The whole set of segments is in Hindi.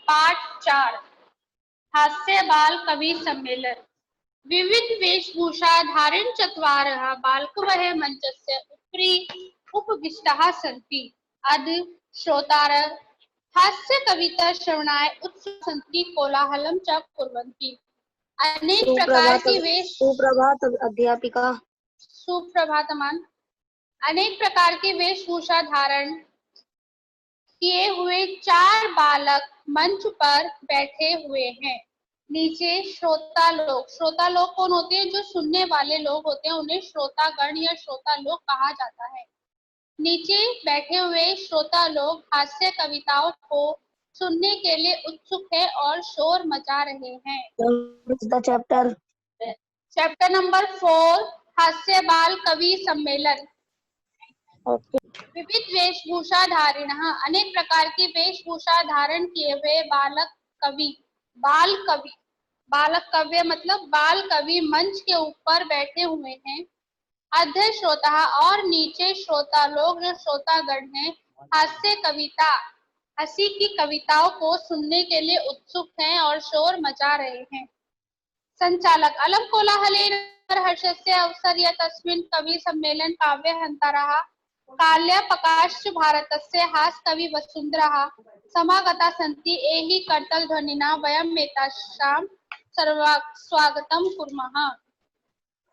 पाठ 4 हास्य बाल कवि सम्मेलन। विविध वेशभूषा धारिण चत्वारः बालकवः मञ्चस्य उपरि उपविष्टाः सन्ति। अद्य श्रोतारः हास्यकविता श्रवणाय उत्सुकाः सन्ति, कोलाहलं च कुर्वन्ति। अनेक प्रकार की सुप्रभात अध्यापिका। सुप्रभातमान। अनेक प्रकार की वेशभूषा धारण किए हुए 4 बालक मंच पर बैठे हुए हैं। नीचे श्रोता लोग कौन होते हैं? जो सुनने वाले लोग होते हैं, उन्हें श्रोतागण या श्रोता लोग कहा जाता है। नीचे बैठे हुए श्रोता लोग हास्य कविताओं को सुनने के लिए उत्सुक है और शोर मचा रहे हैं। चैप्टर नंबर 4 हास्य बाल कवि सम्मेलन। विविध वेशभूषा धारिणः अनेक प्रकार की वेशभूषा धारण किए हुए बाल कवि मतलब बाल कवि मंच के ऊपर बैठे हुए हैं। अध्य श्रोता और नीचे श्रोता लोग जो श्रोतागण हैं हंसी की कविताओं को सुनने के लिए उत्सुक हैं और शोर मचा रहे हैं। संचालक अलम कोलाहलेन हर्षस्य अवसर्य तस्मिन् कवि सम्मेलन काव्य हंतारः काल्यापकाश्च भारतस्य हास कवि वसुंधराः समागता सन्ति एहि करतल ध्वनिना वयम् एतासां स्वागतम कुर्मः।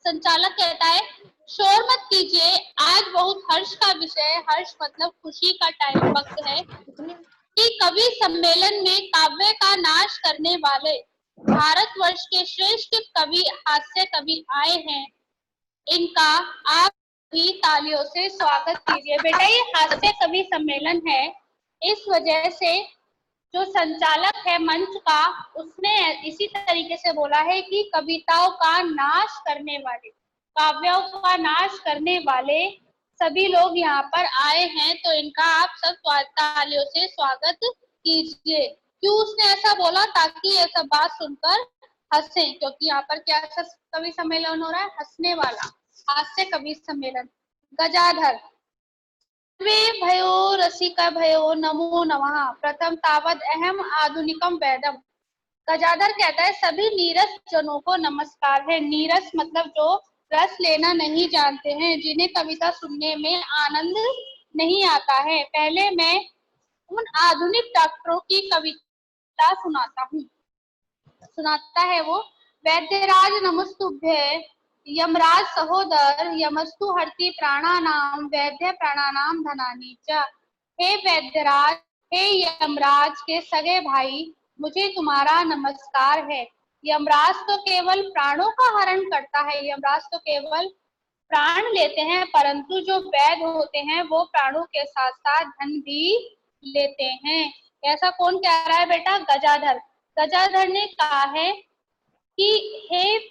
संचालक कहता है, शोर मत कीजिए, आज बहुत हर्ष का विषय, हर्ष मतलब खुशी का टाइम वक्त है कि कवि सम्मेलन में काव्य का नाश करने वाले भारतवर्ष के श्रेष्ठ कवि हास्य कवि आए हैं। इनका आप भी तालियों से स्वागत कीजिए। बेटा ये हास्य कवि सम्मेलन है, इस वजह से जो संचालक है मंच का, उसने इसी तरीके से बोला है कि कविताओं का नाश करने वाले, काव्यों का नाश करने वाले सभी लोग यहाँ पर आए हैं, तो इनका आप सब तालियों से स्वागत कीजिए। क्यों उसने ऐसा बोला? ताकि ये सब बात सुनकर हंसे, क्योंकि यहाँ पर क्या कवि सम्मेलन हो रहा है? हंसने वाला हास्य कवि सम्मेलन। गजाधर भयो रसिक भयो नमो नमः प्रथम तावद अहम आधुनिकम वेदम। गजाधर कहता है, सभी नीरस जनों को नमस्कार है। नीरस मतलब जो रस लेना नहीं जानते हैं, जिन्हें कविता सुनने में आनंद नहीं आता है। पहले मैं उन आधुनिक डॉक्टरों की कविता सुनाता है वो। वैद्यराज नमस्तुभ्य यमराज सहोदर यमस्तु हरति प्राणानाम वैद्य प्राणानाम धनानि च। हे वैद्यराज, हे यमराज के सगे भाई, मुझे तुम्हारा नमस्कार है। यमराज तो केवल प्राणों का हरण करता है, यमराज तो केवल प्राण लेते हैं, परंतु जो वैद्य होते हैं वो प्राणों के साथ साथ धन भी लेते हैं। ऐसा कौन कह रहा है बेटा? गजाधर। गजाधर ने कहा है कि हे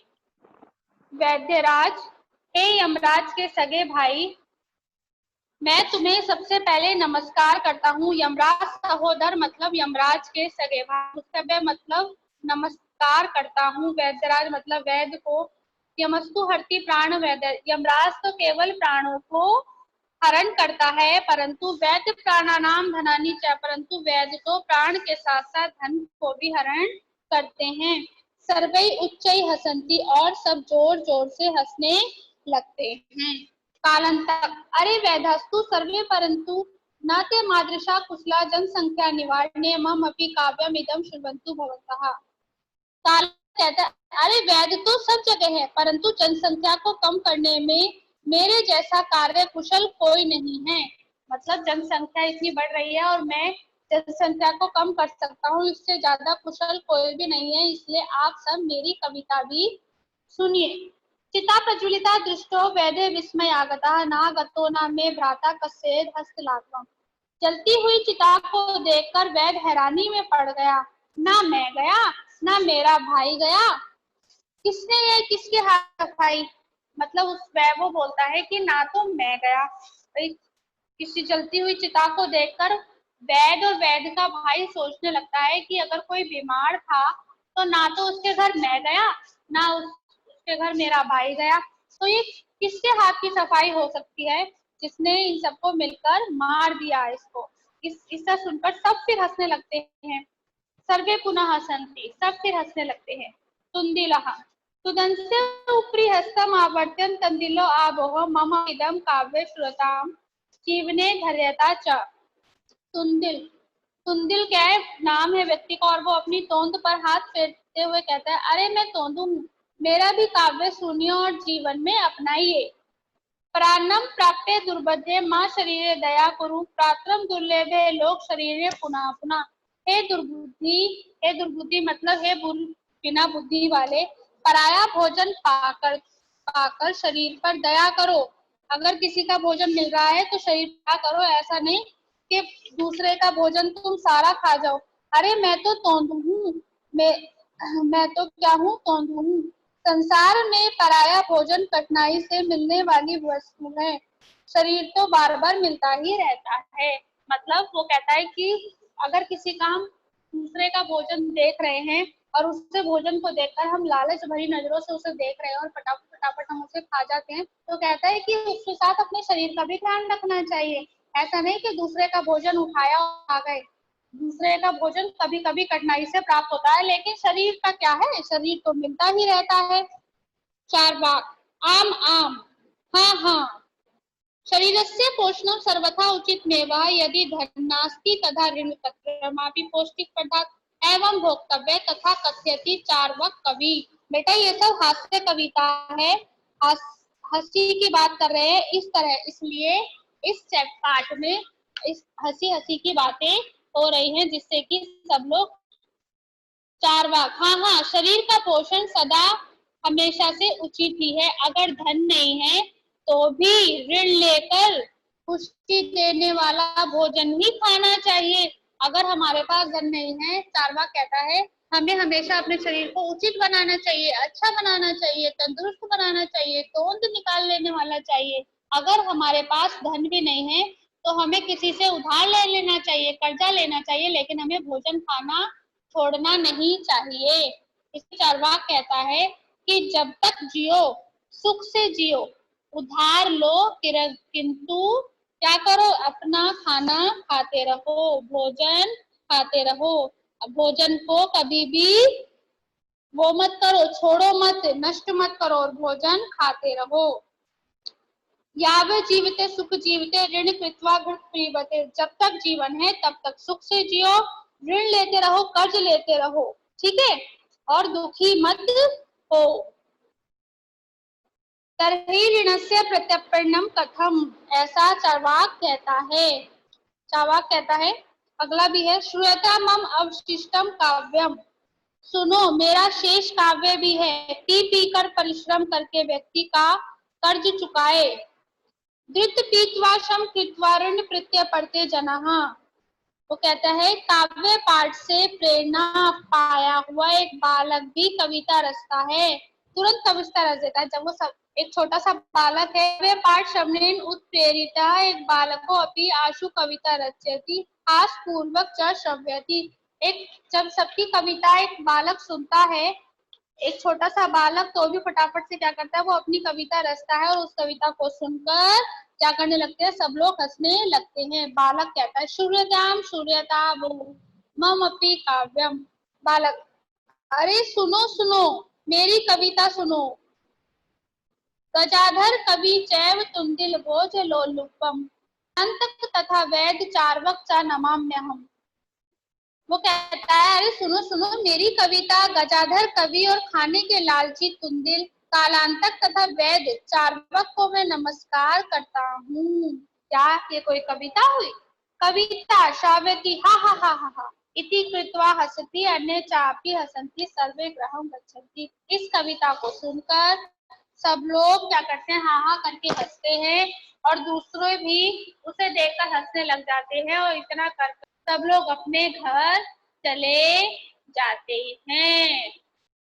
वैद्यराज, हे यमराज के सगे भाई, मैं तुम्हें सबसे पहले नमस्कार करता हूँ। यमराज सहोदर मतलब यमराज के सगे भाई, मुस्तबे मतलब नमस्कार करता हूँ। वैद्यराज मतलब वैद्य को। यमस्तु हरति प्राण वैद्य, यमराज तो केवल प्राणों को हरण करता है, परंतु वैद्य प्राणानाम धनानि च, परंतु वैद्य तो प्राण के साथ साथ धन को भी हरण करते हैं। सर्वै उच्चै हसन्ति, और सब जोर जोर से हंसने लगते हैं। कालांतक अरे वैधस्तु सर्वे परंतु न ते मादृशा कुशला जनसंख्या निवारणे मम अपि काव्यमिदं शृण्वन्तु भवन्तः। काल कहता है, अरे वैद्य तो सब जगह है, परंतु जनसंख्या को कम करने में मेरे जैसा कार्य कुशल कोई नहीं है। मतलब जनसंख्या इतनी बढ़ रही है और मैं जनसंख्या को कम कर सकता हूँ, इससे ज्यादा कुशल कोई भी नहीं है, इसलिए आप सब मेरी कविता भी सुनिए। चिता प्रज्वलिता दृष्टो वैद्य विस्मय आगता नागतो न मे भ्राता कस्येद हस्तलाघवम्। जलती हुई चिता को देखकर वैद्य हैरानी में पड़ गया। ना मैं गया, ना मेरा भाई गया, किसने ये किसके हाथ सफाई? मतलब वो बोलता है कि ना तो मैं गया। किसी जलती हुई चिता को देखकर वैद्य और वैद्य का भाई सोचने लगता है कि अगर कोई बीमार था तो ना तो उसके घर मैं गया, ना उसके घर मेरा भाई गया, तो ये किसके हाथ की सफाई हो सकती है जिसने इन सबको मिलकर मार दिया इसको। इसका सुनकर सब फिर हंसने लगते हैं। सर्वे पुनः हसन्ति, सब फिर हंसने लगते हैं। तुंदिलः तुदंस्य उपरि हस्तम आवर्त्यन तंदिलो आबोह मम इदम काव्य श्रुताम जीवने धर्यता च। तुंदिल, तुंदिल क्या है, नाम है व्यक्ति का, और वो अपनी तोंद पर हाथ फेरते हुए कहता है, अरे मैं तोंदू हूँ, मेरा भी काव्य सुनिए और जीवन में अपनाइए। प्राणम प्राप्य दुर्बधे माँ शरीरे दया कुरु प्रात्रम दुर्लभे लोक शरीरे पुनः पुनः। हे दुर्बुद्धि मतलब हे बिना बुद्धि वाले, पराया भोजन पाकर पाकर शरीर पर दया करो। अगर किसी का भोजन मिल रहा है तो शरीर पर दया करो, ऐसा नहीं कि दूसरे का भोजन तुम सारा खा जाओ। अरे मैं तो तोंदू हूँ, मैं तो क्या हूँ, तोंदू हूँ। संसार में पराया भोजन कठिनाई से मिलने वाली वस्तु है, शरीर तो बार बार मिलता ही रहता है। मतलब वो कहता है कि अगर किसी का हम दूसरे का भोजन देख रहे हैं और उससे भोजन को देखकर हम लालच भरी नजरों से उसे देख रहे हैं और फटाफट फटाफट हम उसे खा जाते हैं, तो कहता है कि उसके साथ अपने शरीर का भी ध्यान रखना चाहिए। ऐसा नहीं कि दूसरे का भोजन उठाया और खा गए। दूसरे का भोजन कभी कभी कठिनाई से प्राप्त होता है, लेकिन शरीर का क्या है, शरीर तो मिलता ही रहता है। चार्वाक आम आम हाँ हाँ शरीरस्य पोषणं सर्वथा उचितमेव यदि धन्नास्ति तथा ऋण तत्रमापि पौष्टिक पदार्थ एवं भोक्तव्य तथा कथयति चार्वाक कवि। बेटा ये सब हास्य कविता है, हंसी की बात कर रहे हैं इस तरह, इसलिए इस पाठ में इस हंसी हंसी की बातें हो रही हैं, जिससे कि सब लोग चार्वाक हाँ हाँ शरीर का पोषण सदा हमेशा से उचित ही है। अगर धन नहीं है तो भी ऋण लेकर पुष्टि देने वाला भोजन ही खाना चाहिए। अगर हमारे पास धन नहीं है, चार्वाक कहता है, हमें हमेशा अपने शरीर को उचित बनाना चाहिए, अच्छा बनाना चाहिए, तंदुरुस्त बनाना चाहिए, तोंद निकाल लेने वाला चाहिए। अगर हमारे पास धन भी नहीं है तो हमें किसी से उधार ले लेना चाहिए, कर्जा लेना चाहिए, लेकिन हमें भोजन खाना छोड़ना नहीं चाहिए। इसे चार्वाक कहता है कि जब तक जियो सुख से जियो, उधार लो किंतु क्या करो, अपना खाना खाते रहो, भोजन खाते रहो। भोजन को कभी भी वो मत करो, छोड़ो मत, नष्ट मत करो, और भोजन खाते रहो। यावत जीविते सुख जीविते ऋण कृत्वा घृत पीबते, जब तक जीवन है तब तक सुख से जियो, ऋण लेते रहो, कर्ज लेते रहो, ठीक है, और दुखी मत हो। तर्हि ऋणस्य प्रत्यर्पणम कथम, ऐसा चार्वाक कहता है। चार्वाक कहता है, अगला भी है, श्रूयता मम अवशिष्टम काव्यम, सुनो मेरा शेष काव्य भी है। पी पी कर परिश्रम करके व्यक्ति का कर्ज चुकाए, धृत पीत्वा शम कृत्वा ऋण प्रत्यय पढ़ते जनः। वो कहता है, काव्य पाठ से प्रेरणा पाया हुआ एक बालक भी कविता रचता है, तुरंत कविता रच देता है। जब वो सब एक छोटा सा बालक है, वे पाठ श्रवणेन उत्प्रेरिता एक बालको अपि आशु कविता रचयति आस पूर्वक च श्रव्यति। एक जब सबकी कविता एक बालक सुनता है, एक छोटा सा बालक, तो भी फटाफट से क्या करता है, वो अपनी कविता रचता है, और उस कविता को सुनकर क्या करने लगते हैं, सब लोग हंसने लगते हैं। बालक कहता है, सूर्यताम सूर्यता वो मम अपि काव्यम। बालक, अरे सुनो सुनो मेरी कविता सुनो। गजाधर कवि चैव तुंदिल भोज लोलुपम अंतक तथा वैद चार्वक चा नमाम्यहम्। वो कहता है, अरे सुनो सुनो मेरी कविता, गजाधर कवि और खाने के लालची तुंदिल, कालांतक तथा वैद चार्वक को मैं नमस्कार करता हूँ। क्या ये कोई कविता हुई? कविता श्राव्यति हा हा हा हा हा इति कृत्वा हसति अन्ये चापि हसन्ति सर्वे गृहं गच्छन्ति। इस कविता को सुनकर सब लोग क्या करते हैं, हाँ हाँ करके हंसते हैं, और दूसरे भी उसे देखकर हंसने लग जाते हैं, और इतना कर सब लोग अपने घर चले जाते हैं।